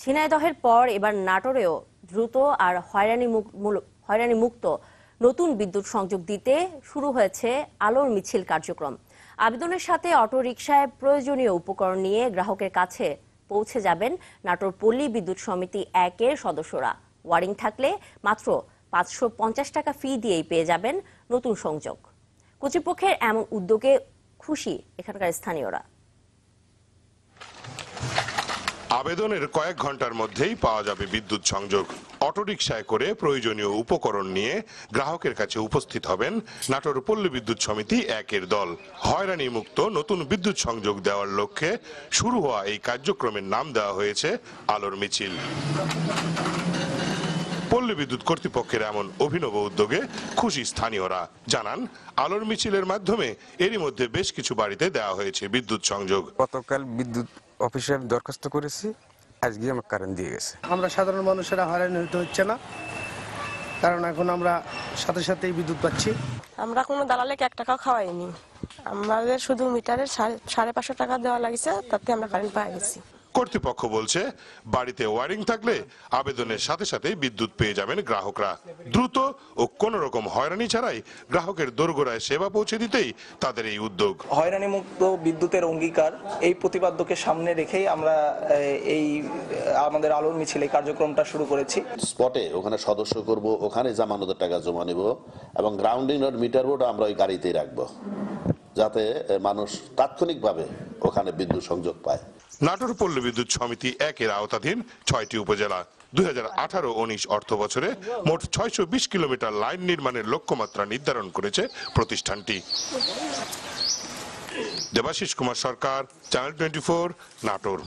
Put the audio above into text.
ঝিনাইদহের পর এবার নাটোরেও দ্রুত আর হয়রানি মুক্ত নতুন বিদ্যুৎ সংযোগ দিতে শুরু হয়েছে আলোর মিছিল কার্যক্রম। আবেদনের সাথে অটোরিকশায় প্রয়োজনীয় উপকরণ নিয়ে গ্রাহকের কাছে পৌঁছে যাবেন নাটোর পল্লী বিদ্যুৎ সমিতি 1-এর সদস্যরা। ওয়ারিং থাকলে মাত্র 550 টাকা ফি দিয়েই পেয়ে যাবেন নতুন সংযোগ। কর্তৃপক্ষের এমন উদ্যোগে খুশি এখানকার স্থানীয়রা। আবেদনের কয়েক ঘন্টার মধ্যেই পাওয়া যাবে বিদ্যুৎ সংযোগ। অটোরিকশায় করে প্রয়োজনীয় উপকরণ নিয়ে গ্রাহকের কাছে উপস্থিত হবেন নাটোর পল্লী বিদ্যুৎ সমিতি 1-এর দল। হয়রানি মুক্ত নতুন বিদ্যুৎ সংযোগ দেওয়ার লক্ষ্যে শুরু হওয়া এই কার্যক্রমের নাম দেওয়া হয়েছে আলোর মিছিল। পল্লী বিদ্যুৎ কর্তৃপক্ষের এমন অভিনব উদ্যোগে খুশি স্থানীয়রা। জানান, আলোর মিছিলের মাধ্যমে এরই মধ্যে বেশ কিছু বাড়িতে দেওয়া হয়েছে বিদ্যুৎ সংযোগ। গতকাল বিদ্যুৎ অফিসে আমি দরখাস্ত করেছি, আজকে আমার কারেন্ট দিয়ে গেছে। আমরা সাধারণ মানুষেরা হয়রানি হতে হচ্ছে না, কারণ এখন আমরা সাথে সাথেই বিদ্যুৎ পাচ্ছি। আমরা কোনো দালালকে 1 টাকাও খাওয়াইনি, আমাদের শুধু মিটারের 550 টাকা দেওয়া লাগছে, তাতে আমরা কারেন্ট পেয়ে গেছি। কর্তৃপক্ষ বলছে, বাড়িতে ওয়ারিং থাকলে আবেদনের সাথে সাথে বিদ্যুৎ পেয়ে যাবেন গ্রাহকরা। দ্রুত ও কোন রকম হয়রানি ছাড়াই গ্রাহকের দোরগোড়ায় সেবা পৌঁছে দিতেই তাদের এই উদ্যোগ। হয়রানি মুক্ত বিদ্যুতের অঙ্গীকার, এই প্রতিপাদ্যকে সামনে রেখেই আমরা আমাদের আলোর মিছিল এই কার্যক্রমটা শুরু করেছি। স্পটে ওখানে সদস্য করব, ওখানে জামানতের টাকা জমা নিব এবং গ্রাউন্ডিং আর মিটার বোর্ড আমরা ওই গাড়িতেই রাখবো, যাতে মানুষ তাৎক্ষণিকভাবে ওখানে বিদ্যুৎ সংযোগ পায়। নাটোর পল্লী বিদ্যুৎ সমিতি 1-এর আওতাধীন 6টি উপজেলা 2018-19 অর্থ বছরে মোট 620 কিলোমিটার লাইন নির্মাণের লক্ষ্যমাত্রা নির্ধারণ করেছে প্রতিষ্ঠানটি। দেবাশিস কুমার সরকার, চ্যানেল 24, নাটোর।